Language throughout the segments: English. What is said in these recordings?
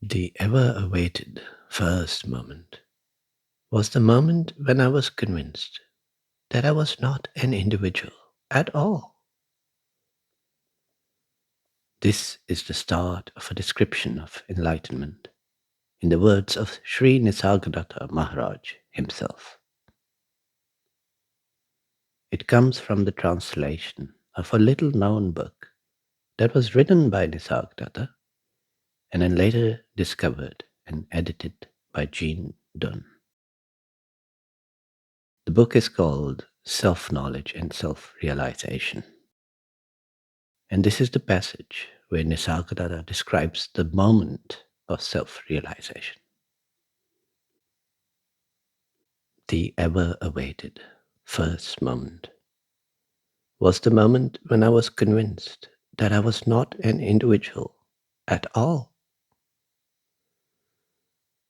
The ever awaited first moment was the moment when I was convinced that I was not an individual at all. This is the start of a description of enlightenment, in the words of Sri Nisargadatta Maharaj himself. It comes from the translation of a little known book that was written by Nisargadatta and then later discovered and edited by Jean Dunn. The book is called Self Knowledge and Self Realization. And this is the passage where Nisargadatta describes the moment of self realization. The ever awaited first moment was the moment when I was convinced that I was not an individual at all.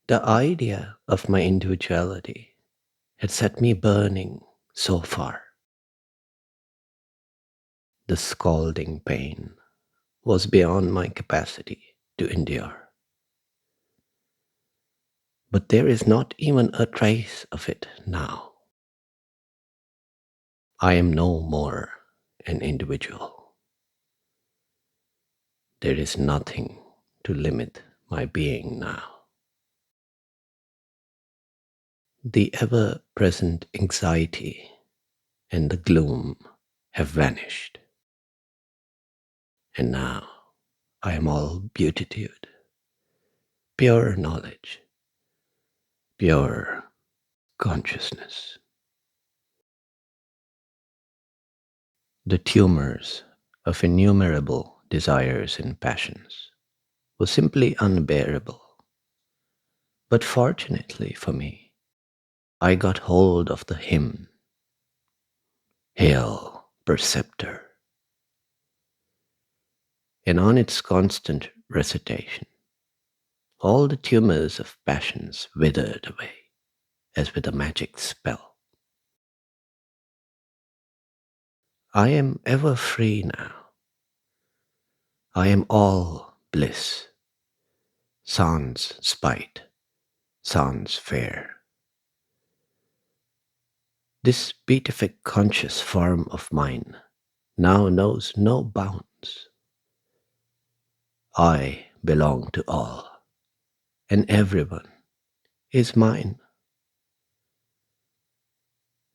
The idea of my individuality had set me burning so far. The scalding pain was beyond my capacity to endure. But there is not even a trace of it now. I am no more an individual. There is nothing to limit my being now. The ever present anxiety and the gloom have vanished. And now I am all beatitude, pure knowledge, pure consciousness. The tumors of innumerable desires and passions were simply unbearable. But fortunately for me, I got hold of the hymn, Hail, Perceptor, and on its constant recitation, all the tumors of passions withered away as with a magic spell. I am ever free now. I am all bliss, sans spite, sans fear. This beatific conscious form of mine now knows no bounds. I belong to all, and everyone is mine.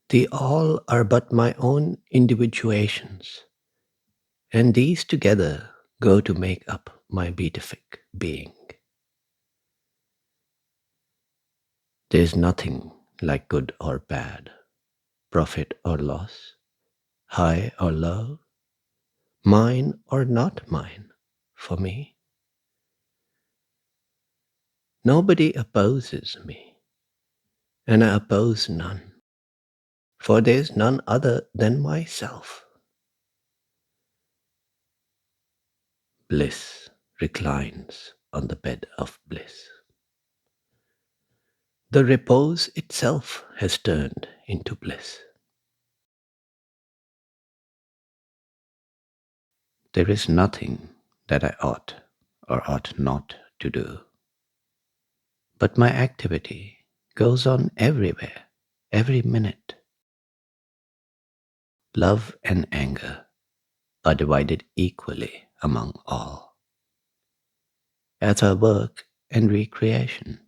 The all are but my own individuations, and these together go to make up my beatific being. There is nothing like good or bad, profit or loss, high or low, mine or not mine, for me. Nobody opposes me, and I oppose none, for there is none other than myself. Bliss reclines on the bed of bliss. The repose itself has turned into bliss. There is nothing that I ought or ought not to do, but my activity goes on everywhere, every minute. Love and anger are divided equally among all, as are work and recreation.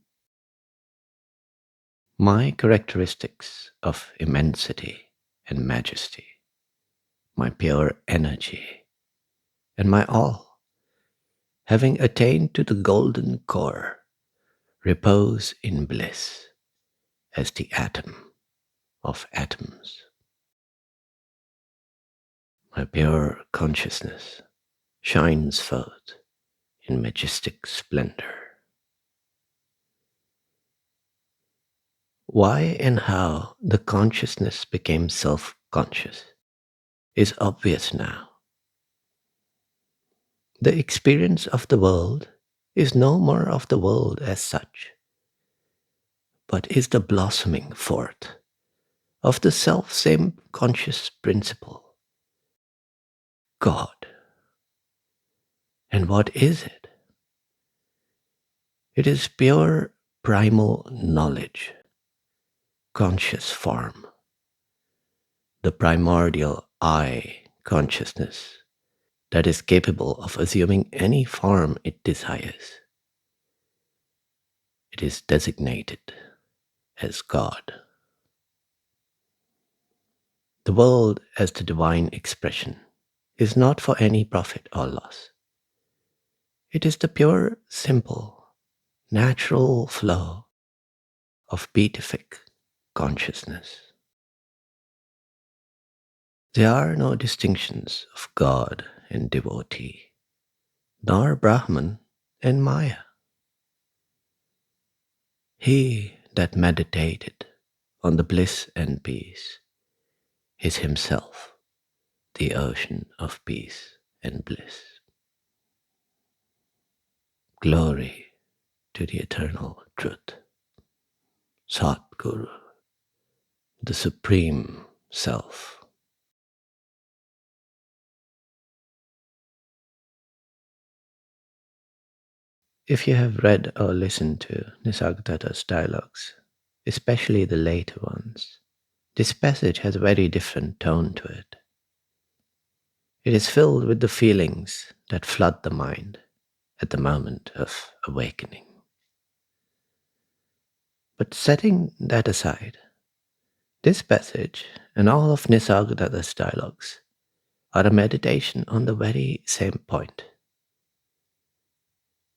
My characteristics of immensity and majesty, my pure energy, and my all, having attained to the golden core, repose in bliss as the atom of atoms. My pure consciousness shines forth in majestic splendor. Why and how the consciousness became self-conscious is obvious now. The experience of the world is no more of the world as such, but is the blossoming forth of the self-same conscious principle, God. And what is it? It is pure primal knowledge, conscious form, the primordial I consciousness that is capable of assuming any form it desires. It is designated as God. The world as the divine expression is not for any profit or loss. It is the pure, simple, natural flow of beatific consciousness. There are no distinctions of God and devotee, nor Brahman and Maya. He that meditated on the bliss and peace is himself the ocean of peace and bliss. Glory to the eternal truth, Satguru, the Supreme Self. If you have read or listened to Nisargadatta's dialogues, especially the later ones, this passage has a very different tone to it. It is filled with the feelings that flood the mind at the moment of awakening. But setting that aside, this passage and all of Nisargadatta's dialogues are a meditation on the very same point.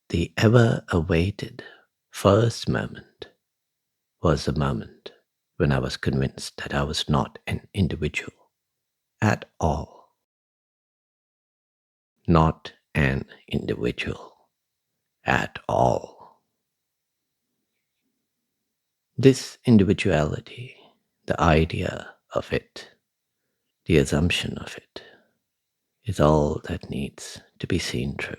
The ever awaited first moment was the moment when I was convinced that I was not an individual at all. Not an individual at all. This individuality, the idea of it, the assumption of it, is all that needs to be seen through.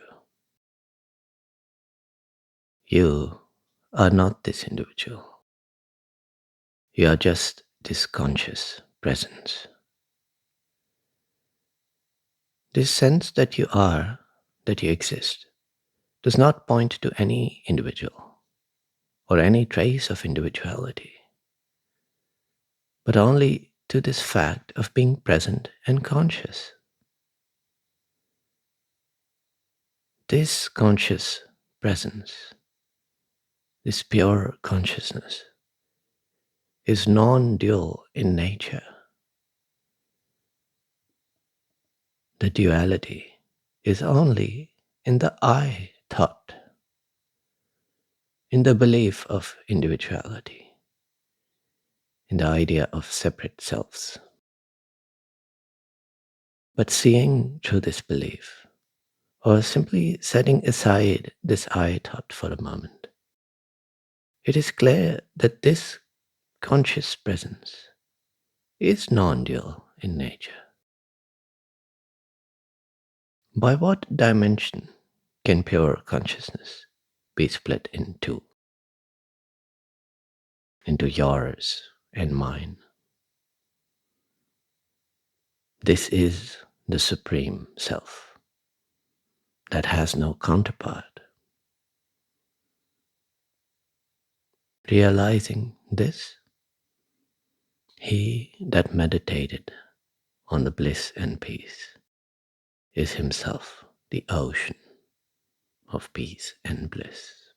You are not this individual. You are just this conscious presence. This sense that you are, that you exist, does not point to any individual or any trace of individuality, but only to this fact of being present and conscious. This conscious presence, this pure consciousness, is non-dual in nature. The duality is only in the I thought, in the belief of individuality, in the idea of separate selves. But seeing through this belief, or simply setting aside this I thought for a moment, it is clear that this conscious presence is non-dual in nature. By what dimension can pure consciousness be split in two? Into yours and mine. This is the Supreme Self that has no counterpart. Realizing this, he that meditated on the bliss and peace is himself the ocean of peace and bliss.